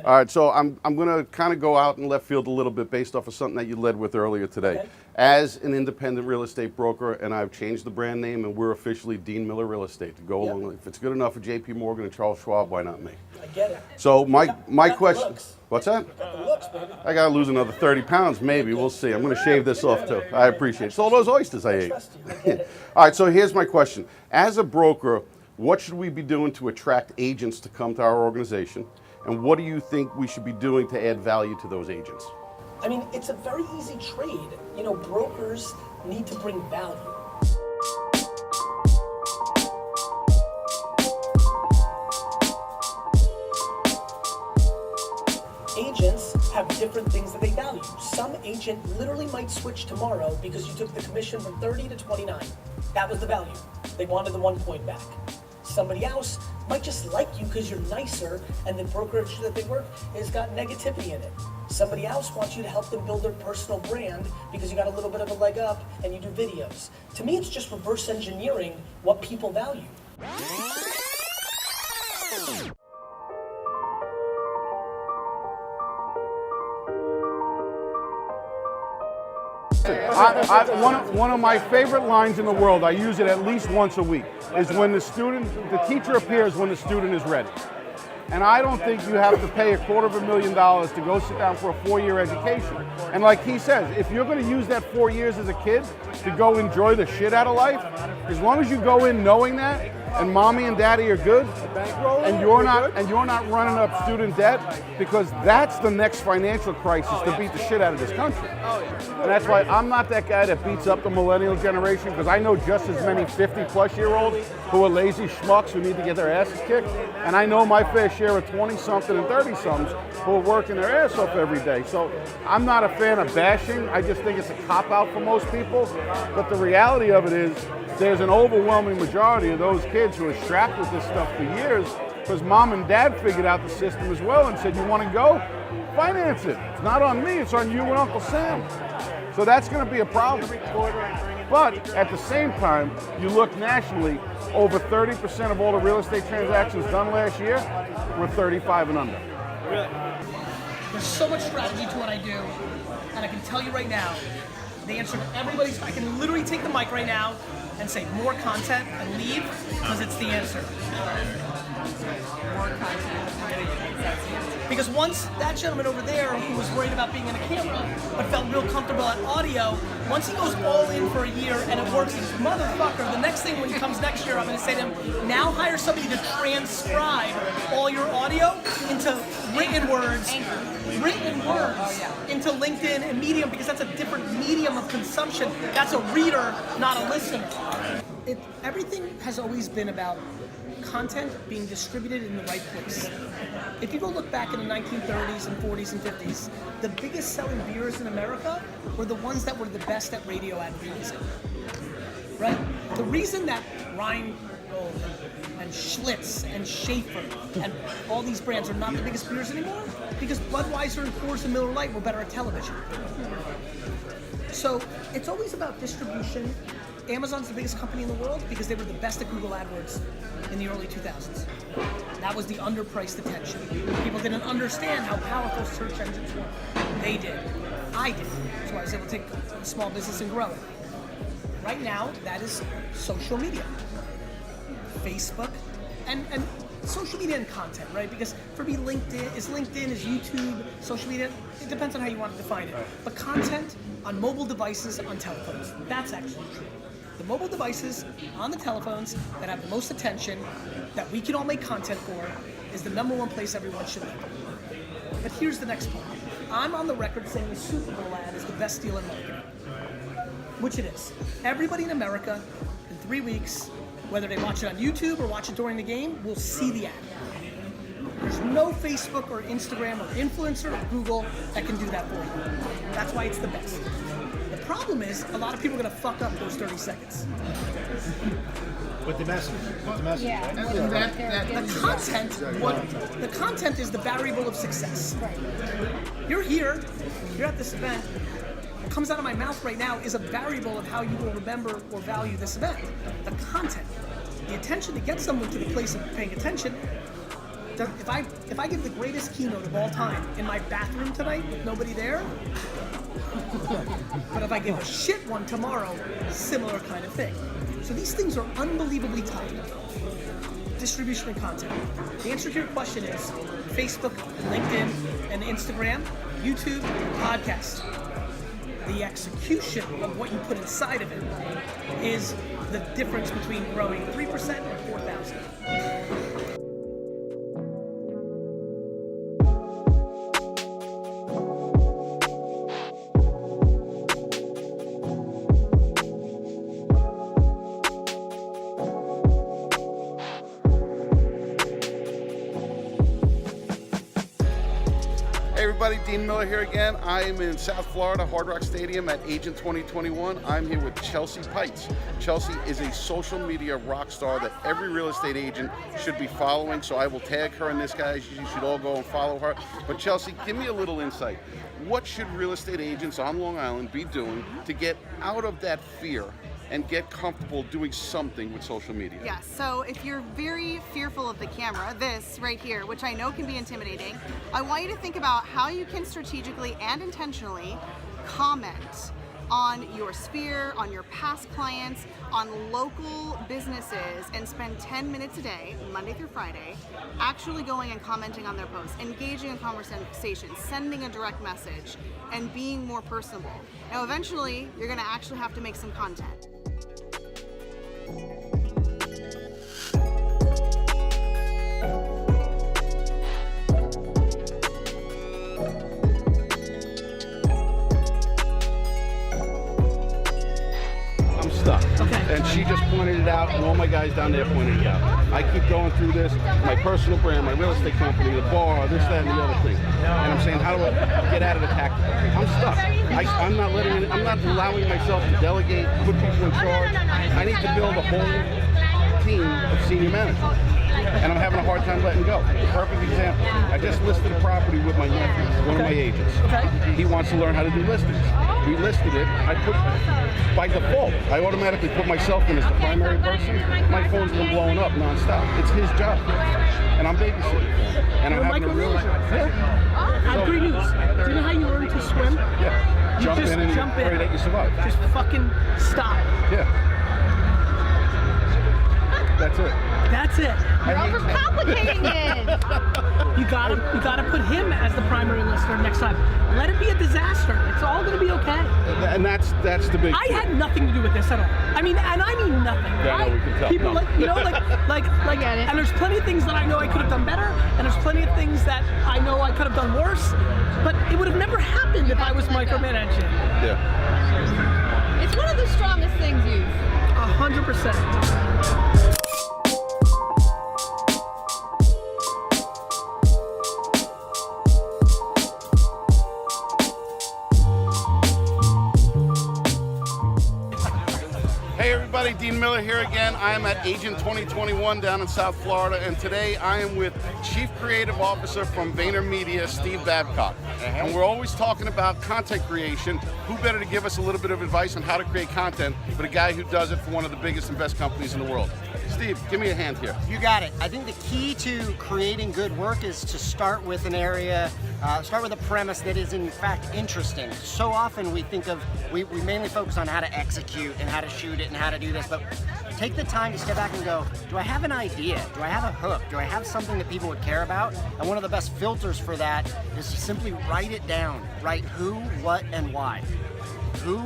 All right, so I'm going to kind of go out in left field a little bit based off of something that you led with earlier today. Okay. As an independent real estate broker, and I've changed the brand name, and we're officially Dean Miller Real Estate to go along. If it's good enough for J.P. Morgan and Charles Schwab, why not me? I get it. So my Got question. the looks. What's that? Got the looks, baby. I got to lose another 30 pounds, maybe. We'll see. I'm going to shave this off too. I appreciate it. So all those oysters I ate. Trust you. I get it. All right, so here's my question. As a broker, what should we be doing to attract agents to come to our organization? And what do you think we should be doing to add value to those agents? I mean, it's a very easy trade. You know, brokers need to bring value. Agents have different things that they value. Some agent literally might switch tomorrow because you took the commission from 30 to 29. That was the value. They wanted the 1 point back. Somebody else might just like you because you're nicer and the brokerage that they work has got negativity in it. Somebody else wants you to help them build their personal brand because you got a little bit of a leg up and you do videos. To me, it's just reverse engineering what people value. One of my favorite lines in the world, I use it at least once a week, is when the teacher appears when the student is ready. And I don't think you have to pay $250,000 to go sit down for a 4-year education. And like he says, if you're going to use that 4 years as a kid to go enjoy the shit out of life, as long as you go in knowing that, and mommy and daddy are good, and you're not running up student debt, because that's the next financial crisis to beat the shit out of this country. And that's why I'm not that guy that beats up the millennial generation, because I know just as many 50-plus-year-olds who are lazy schmucks who need to get their asses kicked, and I know my fair share of 20-something and 30-somethings who are working their ass off every day. So I'm not a fan of bashing. I just think it's a cop-out for most people. But the reality of it is, there's an overwhelming majority of those kids who are strapped with this stuff for years because mom and dad figured out the system as well and said, you want to go? Finance it. It's not on me, it's on you and Uncle Sam. So that's going to be a problem. But at the same time, you look nationally, over 30% of all the real estate transactions done last year were 35 and under. Really? There's so much strategy to what I do, and I can tell you right now, the answer to everybody's, I can literally take the mic right now and say more content and leave, because it's the answer. More content. Because once that gentleman over there who was worried about being in a camera but felt real comfortable at audio, once he goes all in for a year and it works, he's motherfucker, the next thing when he comes next year, I'm going to say to him, now hire somebody to transcribe all your audio into written words into LinkedIn and Medium, because that's a different medium of consumption. That's a reader, not a listener. Everything has always been about content being distributed in the right place. If you go look back in the 1930s and 40s and 50s, the biggest selling beers in America were the ones that were the best at radio advertising. Right? The reason that Rheingold and Schlitz and Schaefer and all these brands are not the biggest beers anymore, because Budweiser and Coors and Miller Lite were better at television. So it's always about distribution. Amazon's the biggest company in the world because they were the best at Google AdWords in the early 2000s. That was the underpriced attention. People didn't understand how powerful search engines were. They did. I did. So I was able to take a small business and grow it. Right now, that is social media. Facebook, and social media and content, right? Because for me, LinkedIn, is YouTube, social media, it depends on how you want to define it. But content on mobile devices, on telephones, that's actually true. The mobile devices on the telephones that have the most attention, that we can all make content for, is the #1 place everyone should live. But here's the next point. I'm on the record saying the Super Bowl ad is the best deal in marketing, which it is. Everybody in America, in 3 weeks, whether they watch it on YouTube or watch it during the game, will see the ad. There's no Facebook or Instagram or influencer or Google that can do that for you. That's why it's the best. The problem is, a lot of people are going to fuck up those 30 seconds. With the message. Yeah. The content is the variable of success. Right. You're here, you're at this event. What comes out of my mouth right now is a variable of how you will remember or value this event. The content. The attention to get someone to the place of paying attention if I give the greatest keynote of all time in my bathroom tonight with nobody there, but if I give a shit one tomorrow, similar kind of thing. So these things are unbelievably tight. Distribution and content. The answer to your question is Facebook, LinkedIn, and Instagram, YouTube, podcast. The execution of what you put inside of it is the difference between growing 3% and 4,000. Everybody, Dean Miller here again. I am in South Florida, Hard Rock Stadium at Agent 2021. I'm here with Chelsea Pites. Chelsea is a social media rock star that every real estate agent should be following, so I will tag her in this, guys. You should all go and follow her. But Chelsea, give me a little insight. What should real estate agents on Long Island be doing to get out of that fear and get comfortable doing something with social media? Yes, so if you're very fearful of the camera, this right here, which I know can be intimidating, I want you to think about how you can strategically and intentionally comment on your sphere, on your past clients, on local businesses, and spend 10 minutes a day, Monday through Friday, actually going and commenting on their posts, engaging in conversations, sending a direct message, and being more personable. Now, eventually, you're gonna actually have to make some content. And she just pointed it out, and all my guys down there pointed it out. I keep going through this, my personal brand, my real estate company, the bar, this, that, and the other thing. And I'm saying, how do I get out of the tactic? I'm stuck. I'm not allowing myself to delegate, put people in charge. I need to build a whole team of senior managers. And I'm having a hard time letting go. Perfect example. I just listed a property with my nephew, one of my agents. He wants to learn how to do listings. We listed it. I put, by default, I automatically put myself in as the primary person. My phone's been blowing up nonstop. It's his job. And I'm babysitting for him. And I'm having a real... I have great news. Do you know how you learn to swim? Yeah. Jump in and pray that you survive. Just fucking stop. Yeah. That's it. That's it. You're overcomplicating it. You gotta put him as the primary listener next time. Let it be a disaster. It's all gonna be okay. And that's the big. I had nothing to do with this at all. I mean nothing. Yeah, no, we can tell. People No. like, and there's plenty of things that I know I could have done better, and there's plenty of things that I know I could have done worse. But it would have never happened if I was micromanaging. Yeah. It's one of the strongest things you've. 100%. Hey everybody, Dean Miller here again. I am at Agent 2021 down in South Florida, and today I am with Chief Creative Officer from VaynerMedia, Steve Babcock. And we're always talking about content creation. Who better to give us a little bit of advice on how to create content but a guy who does it for one of the biggest and best companies in the world. Steve, give me a hand here. You got it. I think the key to creating good work is to start with an area, start with a premise that is in fact interesting. So often we think of, we mainly focus on how to execute and how to shoot it and how to do this, but take the time to step back and go, do I have an idea? Do I have a hook? Do I have something that people would care about? And one of the best filters for that is to simply write it down. Write who, what, and why. Who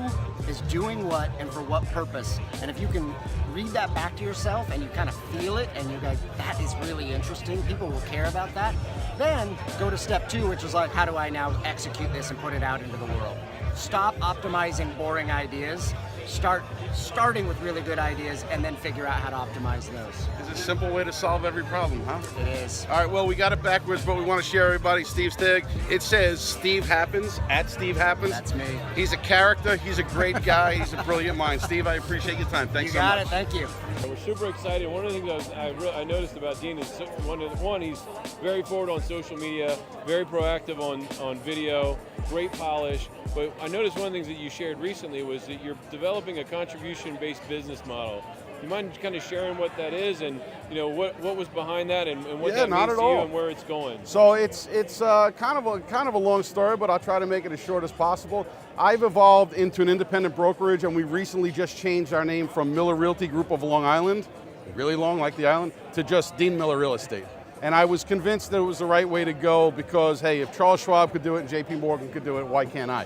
is doing what and for what purpose. And if you can read that back to yourself and you kind of feel it and you're like, that is really interesting, people will care about that, then go to step 2, which is like, how do I now execute this and put it out into the world? Stop optimizing boring ideas. Starting with really good ideas and then figure out how to optimize those. It's a simple way to solve every problem, huh? It is. All right, well, we got it backwards, but we want to share everybody Steve's tag. It says Steve Happens, at Steve Happens. That's me. He's a character, he's a great guy, he's a brilliant mind. Steve, I appreciate your time. Thanks so much. You got it, thank you. We're super excited. One of the things I noticed about Dean is one, he's very forward on social media, very proactive on video, great polish. But I noticed one of the things that you shared recently was that you're developing a contribution-based business model. You mind kind of sharing what that is, and what was behind that, and what Yeah, that not means at to you, all. and where it's going? So it's kind of a long story, but I'll try to make it as short as possible. I've evolved into an independent brokerage, and we recently just changed our name from Miller Realty Group of Long Island, really long like the island, to just Dean Miller Real Estate. And I was convinced that it was the right way to go because, hey, if Charles Schwab could do it and JP Morgan could do it, why can't I?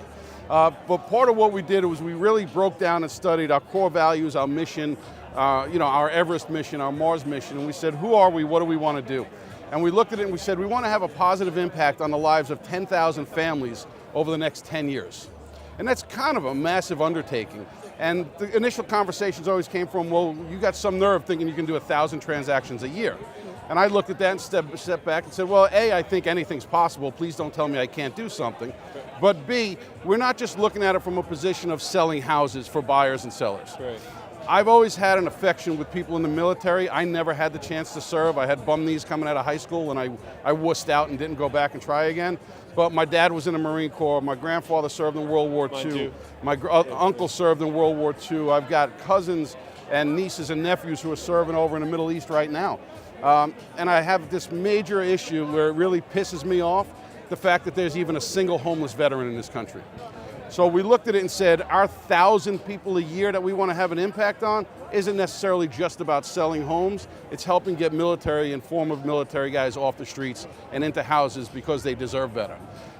But part of what we did was we really broke down and studied our core values, our mission, our Everest mission, our Mars mission, and we said, who are we, what do we want to do? And we looked at it and we said, we want to have a positive impact on the lives of 10,000 families over the next 10 years. And that's kind of a massive undertaking. And the initial conversations always came from, well, you got some nerve thinking you can do 1,000 transactions a year. And I looked at that and stepped back and said, well, A, I think anything's possible. Please don't tell me I can't do something. But B, we're not just looking at it from a position of selling houses for buyers and sellers. Right. I've always had an affection with people in the military. I never had the chance to serve. I had bum knees coming out of high school, and I wussed out and didn't go back and try again. But my dad was in the Marine Corps. My grandfather served in World War Mine II. too. My uncle served in World War II. I've got cousins and nieces and nephews who are serving over in the Middle East right now. And I have this major issue where it really pisses me off, the fact that there's even a single homeless veteran in this country. So we looked at it and said, our 1,000 people a year that we want to have an impact on isn't necessarily just about selling homes. It's helping get military and former military guys off the streets and into houses because they deserve better.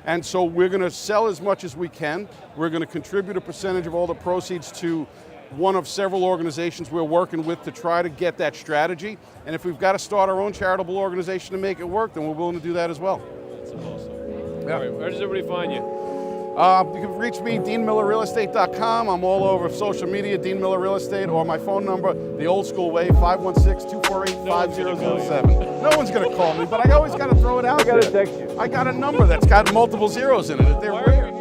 And so we're going to sell as much as we can. We're going to contribute a percentage of all the proceeds to one of several organizations we're working with to try to get that strategy. And if we've got to start our own charitable organization to make it work, then we're willing to do that as well. That's awesome. Yeah. All right, where does everybody find you? You can reach me, DeanMillerRealEstate.com. I'm all over social media, Dean Miller Real Estate, or my phone number, the old school way, 516-248-5007. No one's going to call me, but I always got to throw it out there. I got to text you. I got a number that's got multiple zeros in it. They're rare.